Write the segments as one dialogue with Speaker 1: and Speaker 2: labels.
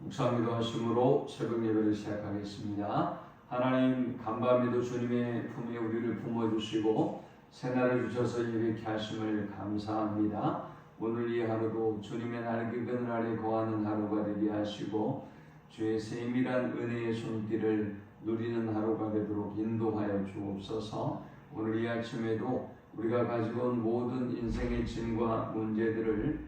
Speaker 1: 묵상기도 하심으로 새벽 예배를 시작하겠습니다. 하나님, 간밤에도 주님의 품에 우리를 품어주시고 새날을 주셔서 예배케 하심을 감사합니다. 오늘 이 하루도 주님의 날개 그늘 아래 거하는 하루가 되게 하시고 주의 세밀한 은혜의 손길을 누리는 하루가 되도록 인도하여 주옵소서. 오늘 이 아침에도 우리가 가지고 온 모든 인생의 짐과 문제들을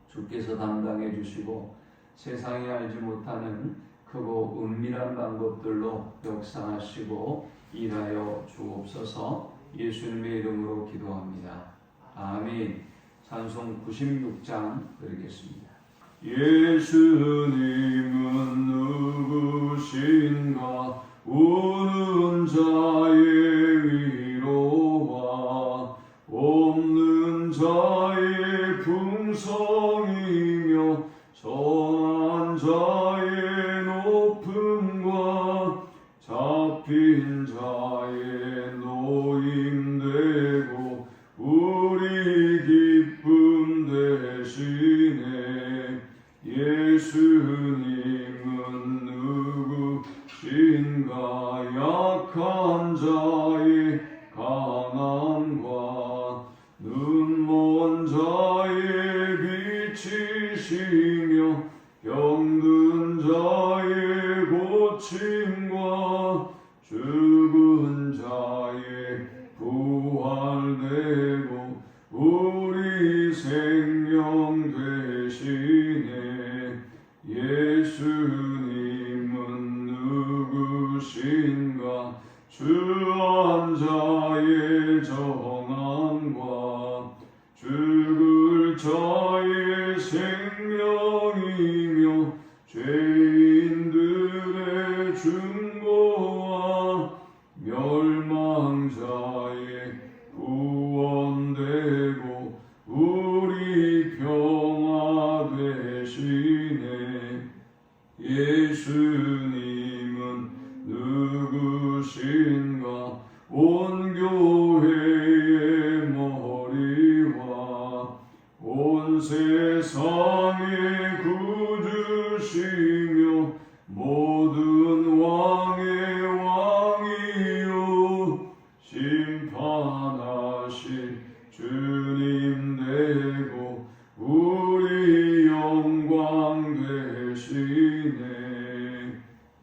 Speaker 1: 주께서 담당해 주시고 세상이 알지 못하는 크고 은밀한 방법들로 역사하시고 일하여 주옵소서. 예수님의 이름으로 기도합니다. 아멘. 찬송 96장 드리겠습니다. 예수님은 누구신가? 우는 자의 위로와 없는 자의 풍성이며 선한 자의 높음과 잡힌 자의 노임되고 우리 기쁨 되시네. 예수님은 누구신가? 약한 자의 강함과 눈먼 자의 빛이시며 병든 자의 고침과 죽은 자의 부활되고 우리 생명 되시네. 예수님은 누구신가? 주한 자의 정함과 죽을 자의 생명이며 죄인들의 중보와 멸망자의 구원되고 우리 평화 되시네. 예수님은 누구신가? 온 교회의 머리와 온 세상의 구주시며 모든 왕의 왕이요 심판하실 주님 되고 우리 영광 되시네.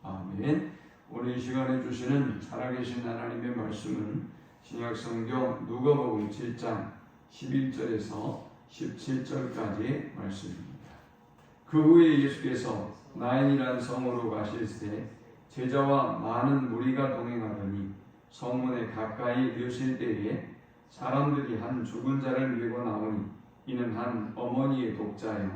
Speaker 1: 아멘. 오늘 이 시간에 주시는 살아계신 하나님의 말씀은 신약성경 누가복음 7장 11절에서 17절까지의 말씀입니다. 그 후에 예수께서 나인이라는 성으로 가실새 제자와 많은 무리가 동행하더니 성문에 가까이 이르실 때에 사람들이 한 죽은 자를 밀고 나오니 이는 한 어머니의 독자요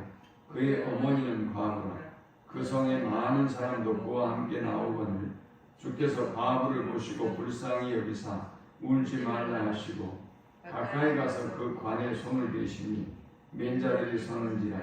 Speaker 1: 그의 어머니는 과부라. 그 성에 많은 사람도 그와 함께 나오거늘 주께서 과부를 보시고 불쌍히 여기사 울지 말라 하시고 가까이 가서 그 관에 손을 대시니 맨자들이 서는지라.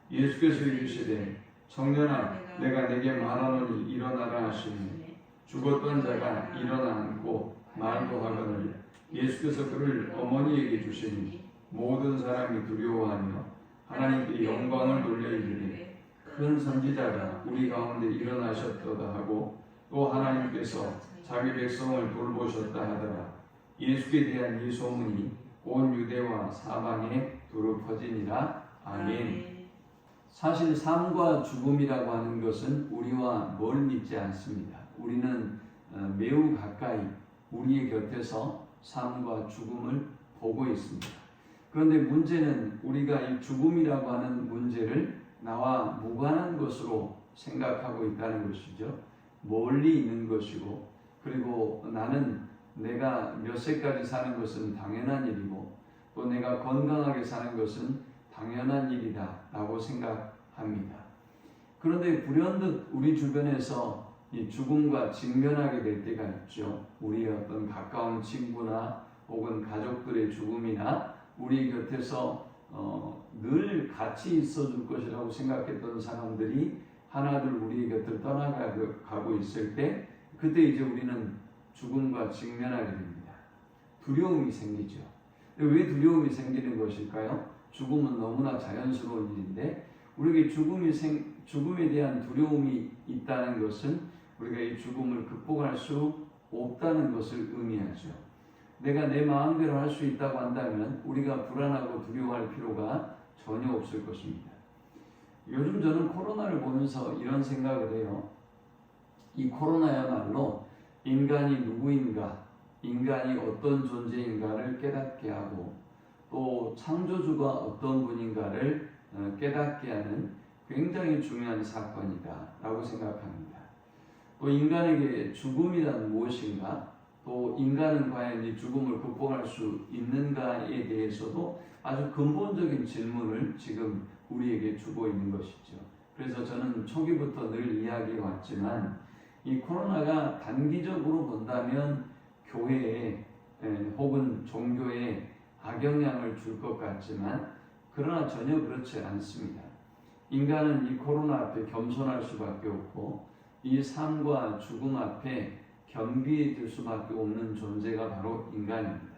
Speaker 1: 예수께서 이르시되 청년아 내가 네게 말하노니 일어나라 하시니 죽었던 자가 일어나 앉고 말도 하거늘 예수께서 그를 어머니에게 주시니 모든 사람이 두려워하며 하나님께 영광을 돌려 이르되 큰 선지자가 우리 가운데 일어나셨도다 하고 또 하나님께서 자기 백성을 돌보셨다 하더라. 예수께 대한 이 소문이 온 유대와 사방에 두루 퍼지니라. 아멘. 사실 삶과 죽음이라고 하는 것은 우리와 멀리 있지 않습니다. 우리는 매우 가까이 우리의 곁에서 삶과 죽음을 보고 있습니다. 그런데 문제는 우리가 이 죽음이라고 하는 문제를 나와 무관한 것으로 생각하고 있다는 것이죠. 멀리 있는 것이고, 그리고 나는 내가 몇 세까지 사는 것은 당연한 일이고 또 내가 건강하게 사는 것은 당연한 일이다 라고 생각합니다. 그런데 불현듯 우리 주변에서 이 죽음과 직면하게 될 때가 있죠. 우리의 어떤 가까운 친구나 혹은 가족들의 죽음이나 우리 곁에서 늘 같이 있어줄 것이라고 생각했던 사람들이 하나둘 우리 곁을 떠나가고 있을 때 그때 이제 우리는 죽음과 직면하게 됩니다. 두려움이 생기죠. 왜 두려움이 생기는 것일까요? 죽음은 너무나 자연스러운 일인데 우리에게 죽음에 대한 두려움이 있다는 것은 우리가 이 죽음을 극복할 수 없다는 것을 의미하죠. 내가 내 마음대로 할 수 있다고 한다면 우리가 불안하고 두려워할 필요가 전혀 없을 것입니다. 요즘 저는 코로나를 보면서 이런 생각을 해요. 이 코로나야말로 인간이 누구인가, 인간이 어떤 존재인가를 깨닫게 하고 또 창조주가 어떤 분인가를 깨닫게 하는 굉장히 중요한 사건이다 라고 생각합니다. 또 인간에게 죽음이란 무엇인가, 또 인간은 과연 이 죽음을 극복할 수 있는가에 대해서도 아주 근본적인 질문을 지금 우리에게 주고 있는 것이죠. 그래서 저는 초기부터 늘 이야기해 왔지만 이 코로나가 단기적으로 본다면 교회에 혹은 종교에 악영향을 줄 것 같지만 그러나 전혀 그렇지 않습니다. 인간은 이 코로나 앞에 겸손할 수밖에 없고 이 삶과 죽음 앞에 겸비해질 수밖에 없는 존재가 바로 인간입니다.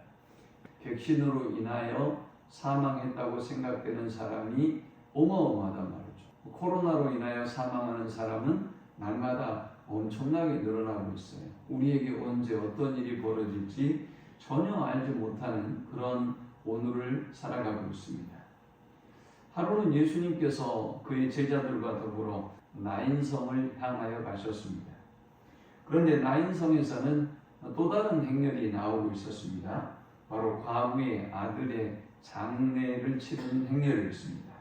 Speaker 1: 백신으로 인하여 사망했다고 생각되는 사람이 어마어마하단 말이죠. 코로나로 인하여 사망하는 사람은 날마다 엄청나게 늘어나고 있어요. 우리에게 언제 어떤 일이 벌어질지 전혀 알지 못하는 그런 오늘을 살아가고 있습니다. 하루는 예수님께서 그의 제자들과 더불어 나인성을 향하여 가셨습니다. 그런데 나인성에서는 또 다른 행렬이 나오고 있었습니다. 바로 과부의 아들의 장례를 치르는 행렬이었습니다.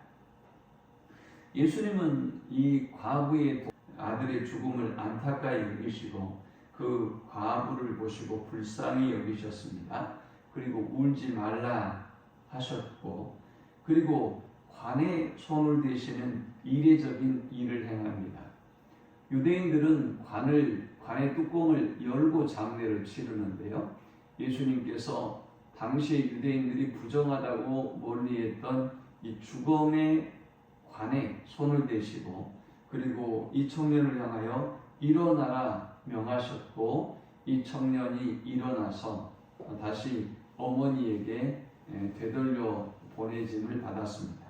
Speaker 1: 예수님은 이 과부의 아들의 죽음을 안타까이 여기시고 그 과부를 보시고 불쌍히 여기셨습니다. 그리고 울지 말라 하셨고, 그리고 관에 손을 대시는 이례적인 일을 행합니다. 유대인들은 관의 뚜껑을 열고 장례를 치르는데요. 예수님께서 당시 유대인들이 부정하다고 멀리했던 이 죽음의 관에 손을 대시고, 그리고 이 청년을 향하여 일어나라 명하셨고, 이 청년이 일어나서 다시 어머니에게 되돌려 보내짐을 받았습니다.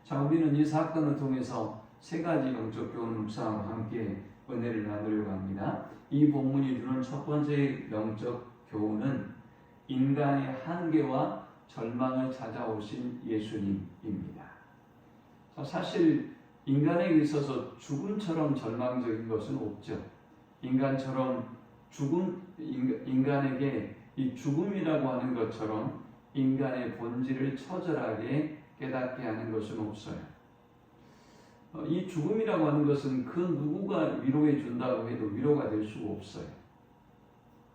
Speaker 1: 자, 우리는 이 사건을 통해서 세 가지 영적 교훈 묵상과 함께 은혜를 나누려고 합니다. 이 본문이 주는 첫 번째 영적 교훈은 인간의 한계와 절망을 찾아오신 예수님입니다. 자, 사실 인간에게 있어서 죽음처럼 절망적인 것은 없죠. 인간에게 이 죽음이라고 하는 것처럼 인간의 본질을 처절하게 깨닫게 하는 것은 없어요. 이 죽음이라고 하는 것은 그 누구가 위로해 준다고 해도 위로가 될 수가 없어요.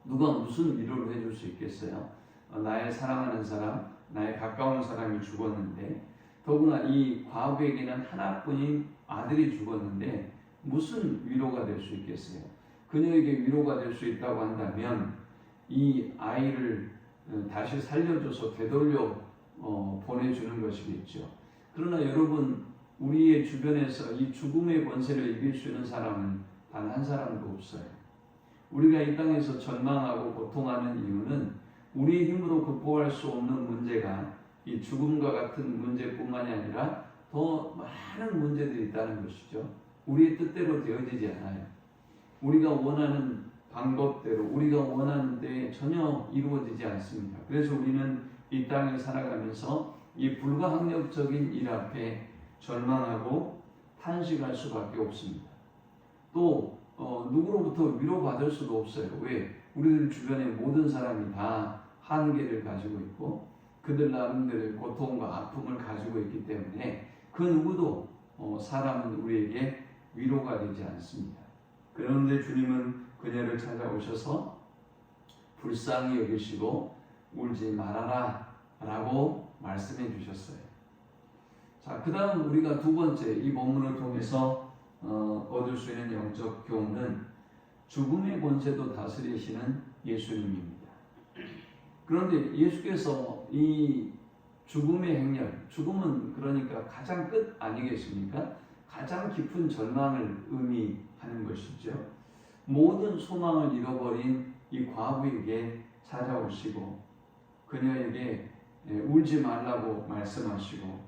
Speaker 1: 누가 무슨 위로를 해줄 수 있겠어요? 나의 사랑하는 사람, 나의 가까운 사람이 죽었는데, 더구나 이 과부에게는 하나뿐인 아들이 죽었는데 무슨 위로가 될 수 있겠어요? 그녀에게 위로가 될 수 있다고 한다면 이 아이를 다시 살려줘서 되돌려 보내주는 것이겠죠. 그러나 여러분, 우리의 주변에서 이 죽음의 권세를 이길 수 있는 사람은 단 한 사람도 없어요. 우리가 이 땅에서 절망하고 고통하는 이유는 우리의 힘으로 극복할 수 없는 문제가 이 죽음과 같은 문제뿐만이 아니라 더 많은 문제들이 있다는 것이죠. 우리의 뜻대로 되어지지 않아요. 우리가 원하는 방법대로, 우리가 원하는 데 전혀 이루어지지 않습니다. 그래서 우리는 이 땅에 살아가면서 이 불가항력적인 일 앞에 절망하고 탄식할 수밖에 없습니다. 또 누구로부터 위로받을 수도 없어요. 왜? 우리들 주변의 모든 사람이 다 한계를 가지고 있고 그들 나름대로의 고통과 아픔을 가지고 있기 때문에 그 누구도 사람은 우리에게 위로가 되지 않습니다. 그런데 주님은 그녀를 찾아오셔서 불쌍히 여기시고 울지 말아라 라고 말씀해 주셨어요. 자, 그 다음 우리가 두 번째 이 본문을 통해서 얻을 수 있는 영적 교훈은 죽음의 권세도 다스리시는 예수님입니다. 그런데 예수께서 이 죽음의 행렬, 죽음은 그러니까 가장 끝 아니겠습니까? 가장 깊은 절망을 의미하는 것이죠. 모든 소망을 잃어버린 이 과부에게 찾아오시고 그녀에게 울지 말라고 말씀하시고,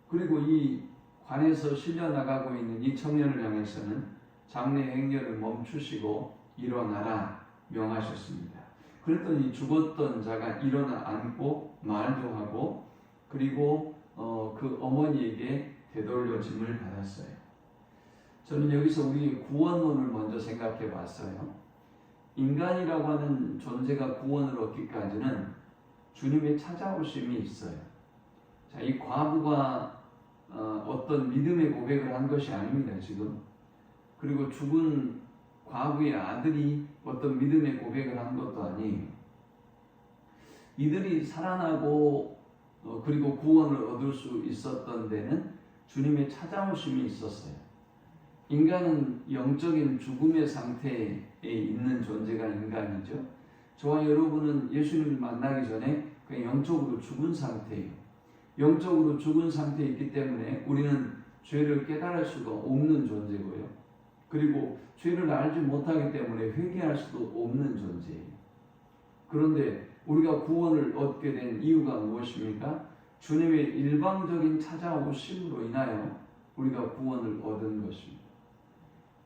Speaker 1: 그리고 이 관에서 실려 나가고 있는 이 청년을 향해서는 장래 행렬을 멈추시고 일어나라 명하셨습니다. 그랬더니 죽었던 자가 일어나 앉고 말도 하고 그리고 그 어머니에게 되돌려짐을 받았어요. 저는 여기서 우리의 구원론을 먼저 생각해 봤어요. 인간이라고 하는 존재가 구원을 얻기까지는 주님의 찾아오심이 있어요. 자, 이 과부가 어떤 믿음의 고백을 한 것이 아닙니다, 지금. 그리고 죽은 과부의 아들이 어떤 믿음의 고백을 한 것도 아니에요. 이들이 살아나고 그리고 구원을 얻을 수 있었던 데는 주님의 찾아오심이 있었어요. 인간은 영적인 죽음의 상태에 있는 존재가 인간이죠. 저와 여러분은 예수님을 만나기 전에 그냥 영적으로 죽은 상태예요. 영적으로 죽은 상태에 있기 때문에 우리는 죄를 깨달을 수가 없는 존재고요. 그리고 죄를 알지 못하기 때문에 회개할 수도 없는 존재예요. 그런데 우리가 구원을 얻게 된 이유가 무엇입니까? 주님의 일방적인 찾아오심으로 인하여 우리가 구원을 얻은 것입니다.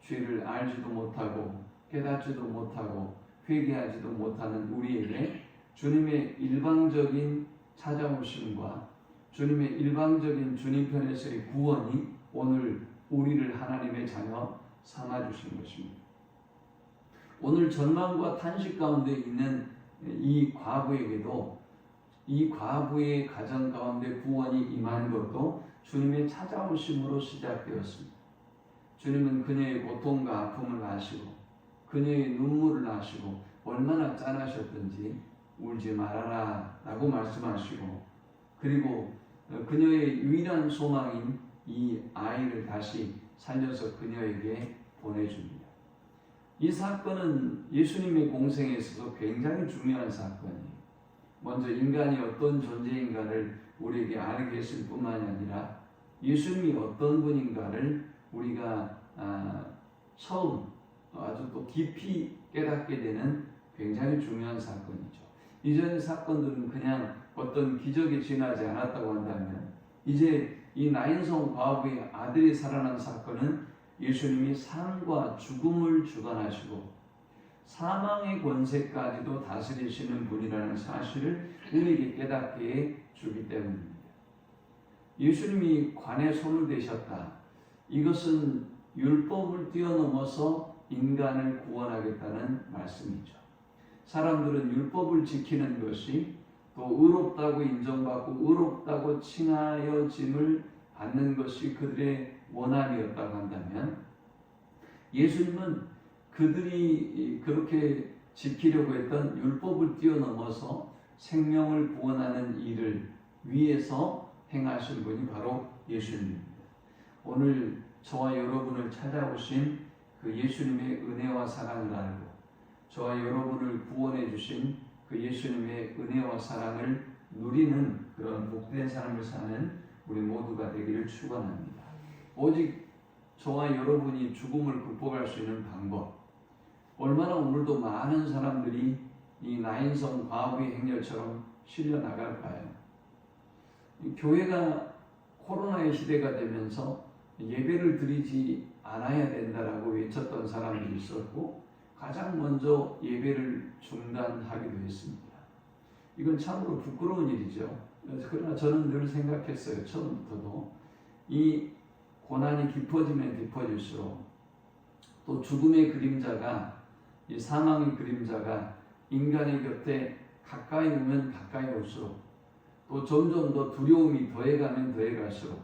Speaker 1: 죄를 알지도 못하고 깨닫지도 못하고 회개하지도 못하는 우리에게 주님의 일방적인 찾아오심과 주님의 일방적인 주님 편에서의 구원이 오늘 우리를 하나님의 자녀 삼아주신 것입니다. 오늘 절망과 탄식 가운데 있는 이 과부에게도 이 과부의 가정 가운데 구원이 임한 것도 주님의 찾아오심으로 시작되었습니다. 주님은 그녀의 고통과 아픔을 아시고 그녀의 눈물을 아시고 얼마나 짠하셨든지 울지 말아라 라고 말씀하시고 그리고 그녀의 유일한 소망인 이 아이를 다시 살려서 그녀에게 보내줍니다. 이 사건은 예수님의 공생에 있어서 굉장히 중요한 사건이에요. 먼저 인간이 어떤 존재인가를 우리에게 알게 했을 뿐만이 아니라 예수님이 어떤 분인가를 우리가 처음 아주 또 깊이 깨닫게 되는 굉장히 중요한 사건이죠. 이전의 사건들은 그냥 어떤 기적이 지나지 않았다고 한다면 이제 이 나인성 과부의 아들이 살아난 사건은 예수님이 삶과 죽음을 주관하시고 사망의 권세까지도 다스리시는 분이라는 사실을 우리에게 깨닫게 해주기 때문입니다. 예수님이 관에 손을 대셨다. 이것은 율법을 뛰어넘어서 인간을 구원하겠다는 말씀이죠. 사람들은 율법을 지키는 것이 또 의롭다고 인정받고 의롭다고 칭하여짐을 받는 것이 그들의 원함이었다고 한다면 예수님은 그들이 그렇게 지키려고 했던 율법을 뛰어넘어서 생명을 구원하는 일을 위해서 행하신 분이 바로 예수님입니다. 오늘 저와 여러분을 찾아오신 그 예수님의 은혜와 사랑을 알고 저와 여러분을 구원해 주신 그 예수님의 은혜와 사랑을 누리는 그런 복된 삶을 사는 우리 모두가 되기를 축원합니다. 오직 저와 여러분이 죽음을 극복할 수 있는 방법, 얼마나 오늘도 많은 사람들이 이 나인성 과부의 행렬처럼 실려 나갈까요? 교회가 코로나의 시대가 되면서 예배를 드리지 않아야 된다라고 외쳤던 사람들이 있었고 가장 먼저 예배를 중단하기도 했습니다. 이건 참으로 부끄러운 일이죠. 그러나 저는 늘 생각했어요. 처음부터도 이 고난이 깊어지면 깊어질수록 또 죽음의 그림자가 이 사망의 그림자가 인간의 곁에 가까이 오면 가까이 올수록 또 점점 더 두려움이 더해가면 더해갈수록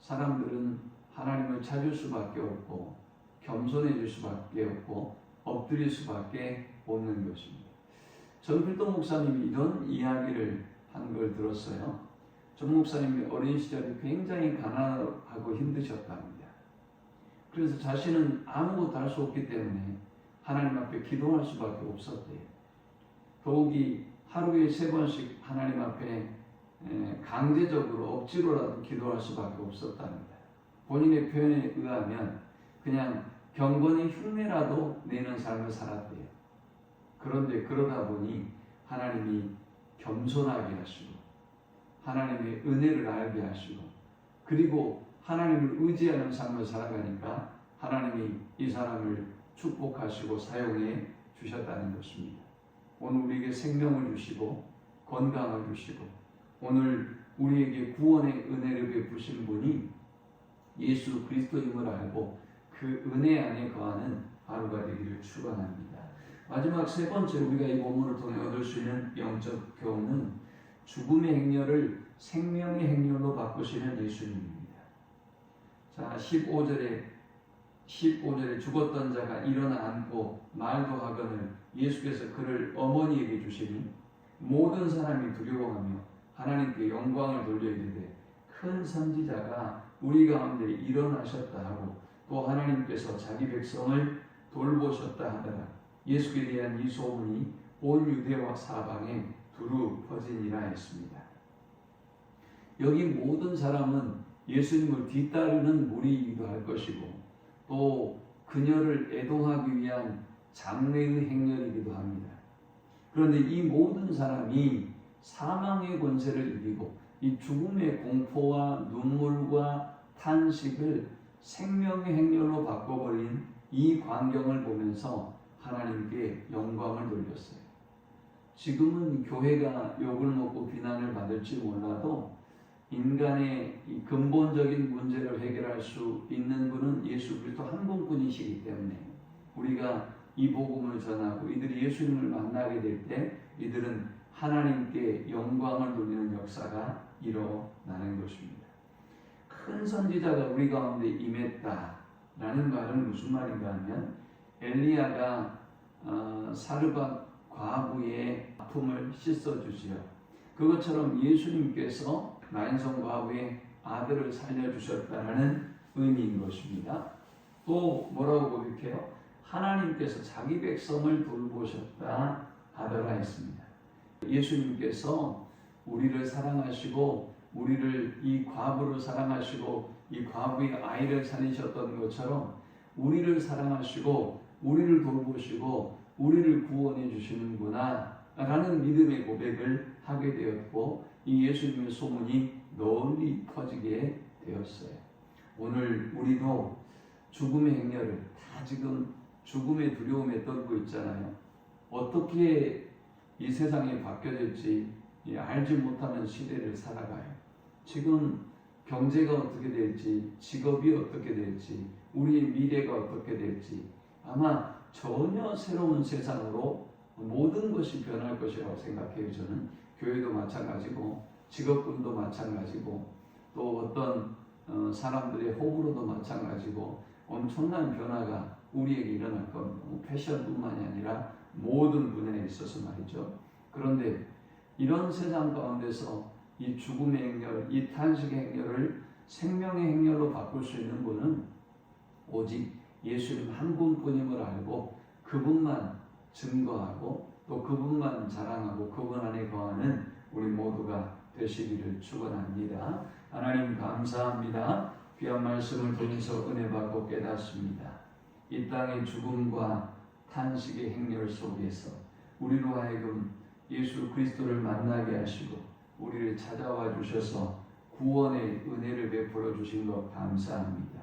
Speaker 1: 사람들은 하나님을 찾을 수밖에 없고 겸손해질 수밖에 없고 엎드릴 수밖에 없는 것입니다. 전 필동 목사님이 이런 이야기를 한 걸 들었어요. 전 목사님이 어린 시절에 굉장히 가난하고 힘드셨답니다. 그래서 자신은 아무것도 할 수 없기 때문에 하나님 앞에 기도할 수밖에 없었대요. 더욱이 하루에 3번씩 하나님 앞에 강제적으로 억지로라도 기도할 수밖에 없었답니다. 본인의 표현에 의하면 그냥 경건의 흉내라도 내는 삶을 살았대요. 그런데 그러다 보니 하나님이 겸손하게 하시고 하나님의 은혜를 알게 하시고 그리고 하나님을 의지하는 삶을 살아가니까 하나님이 이 사람을 축복하시고 사용해 주셨다는 것입니다. 오늘 우리에게 생명을 주시고 건강을 주시고 오늘 우리에게 구원의 은혜를 베푸신 분이 예수 그리스도임을 알고 그 은혜 안에 거하는 하루가 되기를 축원합니다. 마지막 세 번째 우리가 이 본문을 통해 얻을 수 있는 영적 교훈은 죽음의 행렬을 생명의 행렬로 바꾸시는 예수님입니다. 자, 15절에 죽었던 자가 일어나 앉고 말도 하거늘 예수께서 그를 어머니에게 주시니 모든 사람이 두려워하며 하나님께 영광을 돌려 이르되 큰 선지자가 우리 가운데 일어나셨다 하고 또 하나님께서 자기 백성을 돌보셨다 하더라. 예수께 대한 이 소문이 온 유대와 사방에 두루 퍼지니라 했습니다. 여기 모든 사람은 예수님을 뒤따르는 무리이기도 할 것이고 또 그녀를 애동하기 위한 장래의 행렬이기도 합니다. 그런데 이 모든 사람이 사망의 권세를 이기고 이 죽음의 공포와 눈물과 탄식을 생명의 행렬로 바꿔버린 이 광경을 보면서 하나님께 영광을 돌렸어요. 지금은 교회가 욕을 먹고 비난을 받을지 몰라도 인간의 이 근본적인 문제를 해결할 수 있는 분은 예수 그리스도 한 분뿐이시기 때문에 우리가 이 복음을 전하고 이들이 예수님을 만나게 될 때 이들은 하나님께 영광을 돌리는 역사가 일어나는 것입니다. 큰 선지자가 우리 가운데 임했다라는 말은 무슨 말인가 하면 엘리야가 사르밧 과부의 아픔을 씻어주지요. 그것처럼 예수님께서 나인성 과부의 아들을 살려주셨다는 의미인 것입니다. 또 뭐라고 고백해요? 하나님께서 자기 백성을 돌보셨다 하더라 했습니다. 예수님께서 우리를 사랑하시고 우리를 이 과부를 사랑하시고 이 과부의 아이를 살리셨던 것처럼 우리를 사랑하시고 우리를 돌보시고 우리를 구원해 주시는구나 라는 믿음의 고백을 하게 되었고 이 예수님의 소문이 널리 퍼지게 되었어요. 오늘 우리도 죽음의 행렬을 다 지금 죽음의 두려움에 떨고 있잖아요. 어떻게 이 세상이 바뀌어질지 알지 못하는 시대를 살아가요. 지금 경제가 어떻게 될지, 직업이 어떻게 될지, 우리의 미래가 어떻게 될지 아마 전혀 새로운 세상으로 모든 것이 변할 것이라고 생각해요. 저는 교회도 마찬가지고 직업군도 마찬가지고 또 어떤 사람들의 호불호도 마찬가지고 엄청난 변화가 우리에게 일어날 겁니다. 패션뿐만이 아니라 모든 분야에 있어서 말이죠. 그런데 이런 세상 가운데서 이 죽음의 행렬, 이 탄식의 행렬을 생명의 행렬로 바꿀 수 있는 분은 오직 예수님 한 분뿐임을 알고 그분만 증거하고 또 그분만 자랑하고 그분 안에 거하는 우리 모두가 되시기를 축원합니다. 하나님 감사합니다. 귀한 말씀을 통해서 은혜 받고 깨닫습니다. 이 땅의 죽음과 탄식의 행렬 속에서 우리로 하여금 예수 그리스도를 만나게 하시고 우리를 찾아와 주셔서 구원의 은혜를 베풀어 주신 것 감사합니다.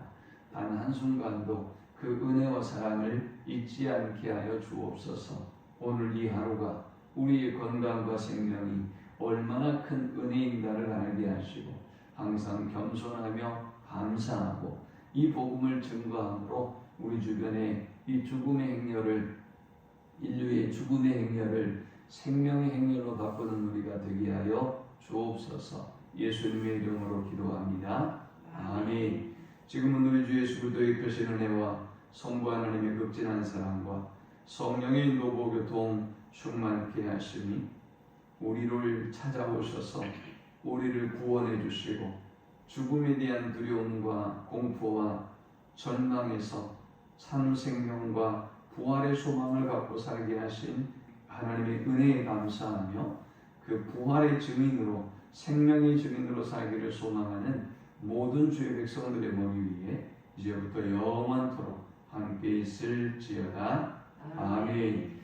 Speaker 1: 단 한순간도 그 은혜와 사랑을 잊지 않게 하여 주옵소서. 오늘 이 하루가 우리의 건강과 생명이 얼마나 큰 은혜인가를 알게 하시고 항상 겸손하며 감사하고 이 복음을 증거함으로 우리 주변에 이 죽음의 행렬을 인류의 죽음의 행렬을 생명의 행렬로 바꾸는 우리가 되게 하여 주옵소서. 예수님의 이름으로 기도합니다. 아멘. 지금은 우리 주 예수 그리스도의 크신 은혜와 성부 하나님의 극진한 사랑과 성령의 인도 교통 충만케 하시니 우리를 찾아오셔서 우리를 구원해 주시고 죽음에 대한 두려움과 공포와 절망에서 참 생명과 부활의 소망을 갖고 살게 하신 하나님의 은혜에 감사하며 그 부활의 증인으로 생명의 증인으로 살기를 소망하는 모든 주의 백성들의 머리 위에 이제부터 영원토록 함께 있을지어다. 아멘.